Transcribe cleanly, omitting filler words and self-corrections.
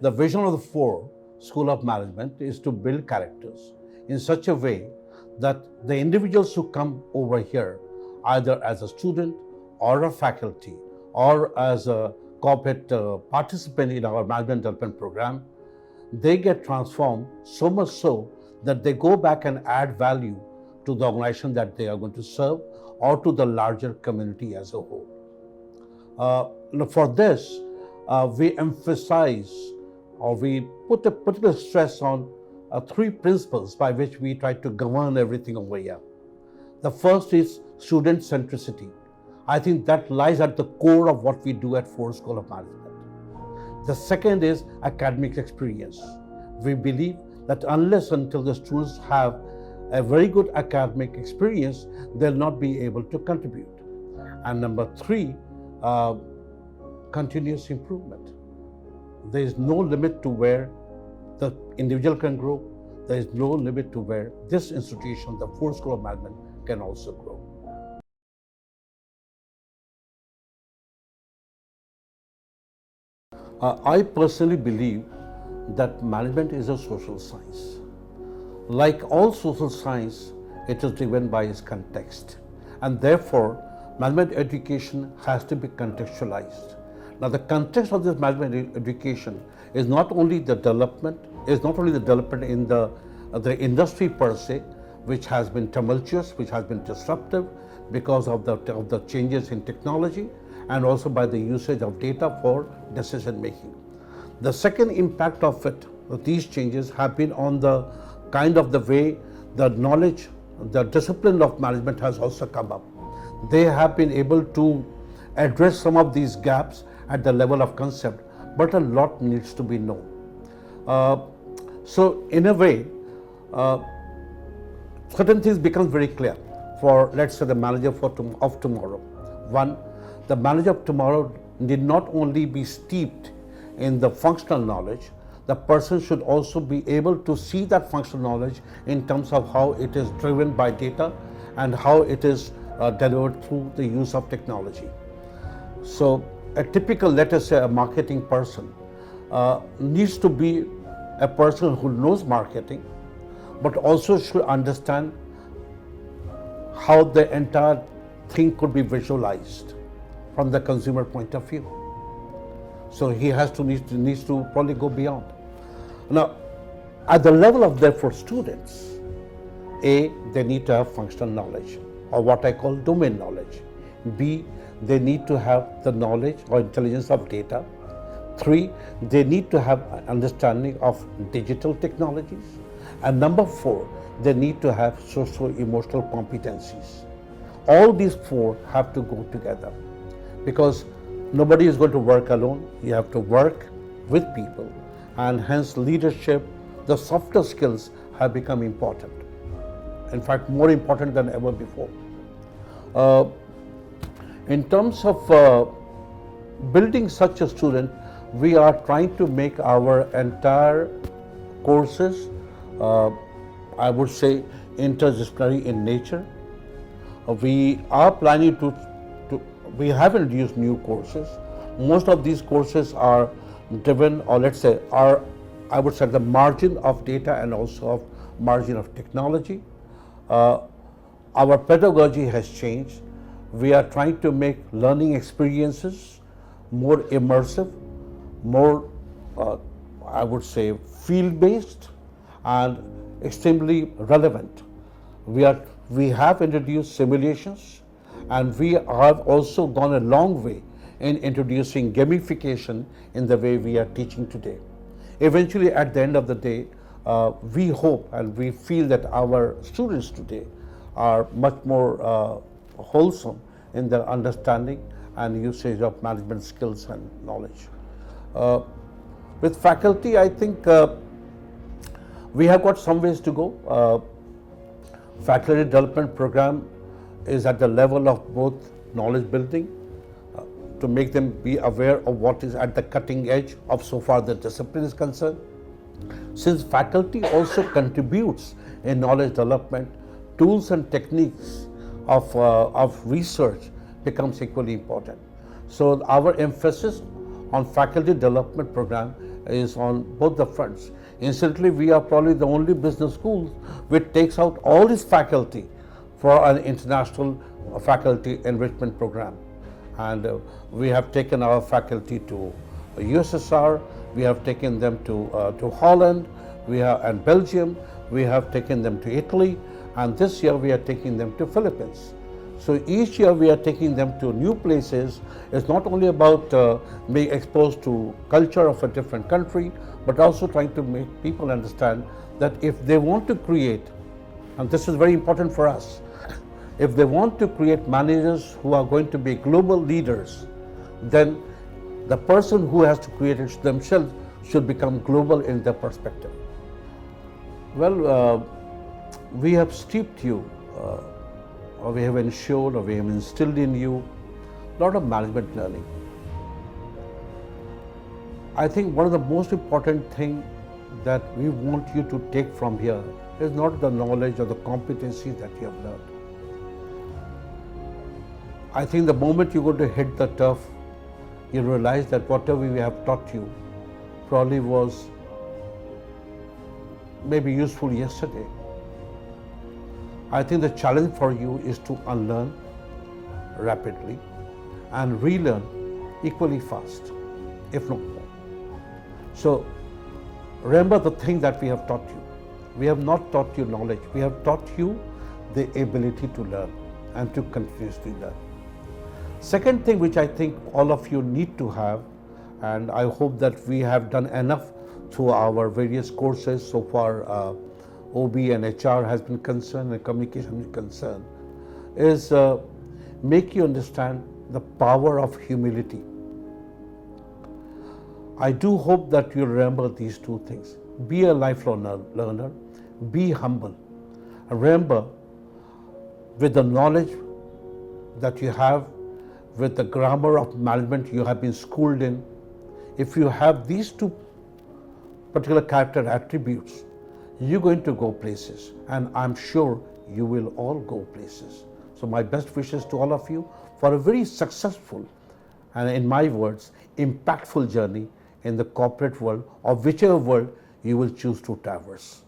The vision of the FORE School of Management is to build characters in such a way that the individuals who come over here, either as a student or a faculty or as a corporate participant in our management development program, they get transformed so much so that they go back and add value to the organization that they are going to serve or to the larger community as a whole. For this, we emphasize or we put a particular stress on three principles by which we try to govern everything over here. The first is student centricity. I think that lies at the core of what we do at FORE School of Management. The second is academic experience. We believe that unless until the students have a very good academic experience, they'll not be able to contribute. And number three, continuous improvement. There is no limit to where the individual can grow. There is no limit to where this institution, the FORE School of Management, can also grow. I personally believe that management is a social science. Like all social science, it is driven by its context, and therefore management education has to be contextualized. Now, the context of this management education is not only the development in the industry per se, which has been tumultuous, which has been disruptive because of the changes in technology, and also by the usage of data for decision making. The second impact of these changes have been on the kind of the way the knowledge, the discipline of management has also come up. They have been able to address some of these gaps at the level of concept, but a lot needs to be known. So in a way, certain things become very clear for, let's say, the manager of tomorrow. One, the manager of tomorrow need not only be steeped in the functional knowledge, the person should also be able to see that functional knowledge in terms of how it is driven by data and how it is delivered through the use of technology. So a typical, let us say, a marketing person needs to be a person who knows marketing, but also should understand how the entire thing could be visualized from the consumer point of view. So he needs to probably go beyond. Now, at the level of therefore students, A, they need to have functional knowledge, or what I call domain knowledge. B, they need to have the knowledge or intelligence of data. 3, they need to have an understanding of digital technologies. And number 4, they need to have socio-emotional competencies. All these 4 have to go together, because nobody is going to work alone. You have to work with people, and hence leadership, the softer skills have become important. In fact, more important than ever before. In terms of building such a student, we are trying to make our entire courses, I would say, interdisciplinary in nature. We are planning we have introduced new courses. Most of these courses are driven, or let's say, are, I would say, the margin of data and also of margin of technology. Our pedagogy has changed. We are trying to make learning experiences more immersive, more, I would say, field-based and extremely relevant. We have introduced simulations, and we have also gone a long way in introducing gamification in the way we are teaching today. Eventually, at the end of the day, we hope and we feel that our students today are much more wholesome in their understanding and usage of management skills and knowledge. With faculty, I think we have got some ways to go. Faculty development program is at the level of both knowledge building, to make them be aware of what is at the cutting edge of so far the discipline is concerned. Since faculty also contributes in knowledge development, tools and techniques of research becomes equally important. So our emphasis on faculty development program is on both the fronts. Incidentally, we are probably the only business school which takes out all its faculty for an international faculty enrichment program. And we have taken our faculty to USSR, we have taken them to Holland, and Belgium, we have taken them to Italy, and this year we are taking them to Philippines. So each year we are taking them to new places. It's not only about being exposed to culture of a different country, but also trying to make people understand that if they want to create, and this is very important for us, if they want to create managers who are going to be global leaders, then the person who has to create it themselves should become global in their perspective. Well, we have steeped you, or we have ensured, or we have instilled in you a lot of management learning. I think one of the most important things that we want you to take from here is not the knowledge or the competencies that you have learned. I think the moment you're going to hit the turf, you realize that whatever we have taught you probably was maybe useful yesterday. I think the challenge for you is to unlearn rapidly and relearn equally fast, if not more. So remember the thing that we have taught you. We have not taught you knowledge, we have taught you the ability to learn and to continuously learn. Second thing which I think all of you need to have, and I hope that we have done enough through our various courses so far, OB and HR has been concerned and communication is concerned, is make you understand the power of humility. I do hope that you remember these two things. Be a lifelong learner, be humble. Remember, with the knowledge that you have, with the grammar of management you have been schooled in, if you have these two particular character attributes, you're going to go places, and I'm sure you will all go places. So my best wishes to all of you for a very successful and, in my words, impactful journey in the corporate world, or whichever world you will choose to traverse.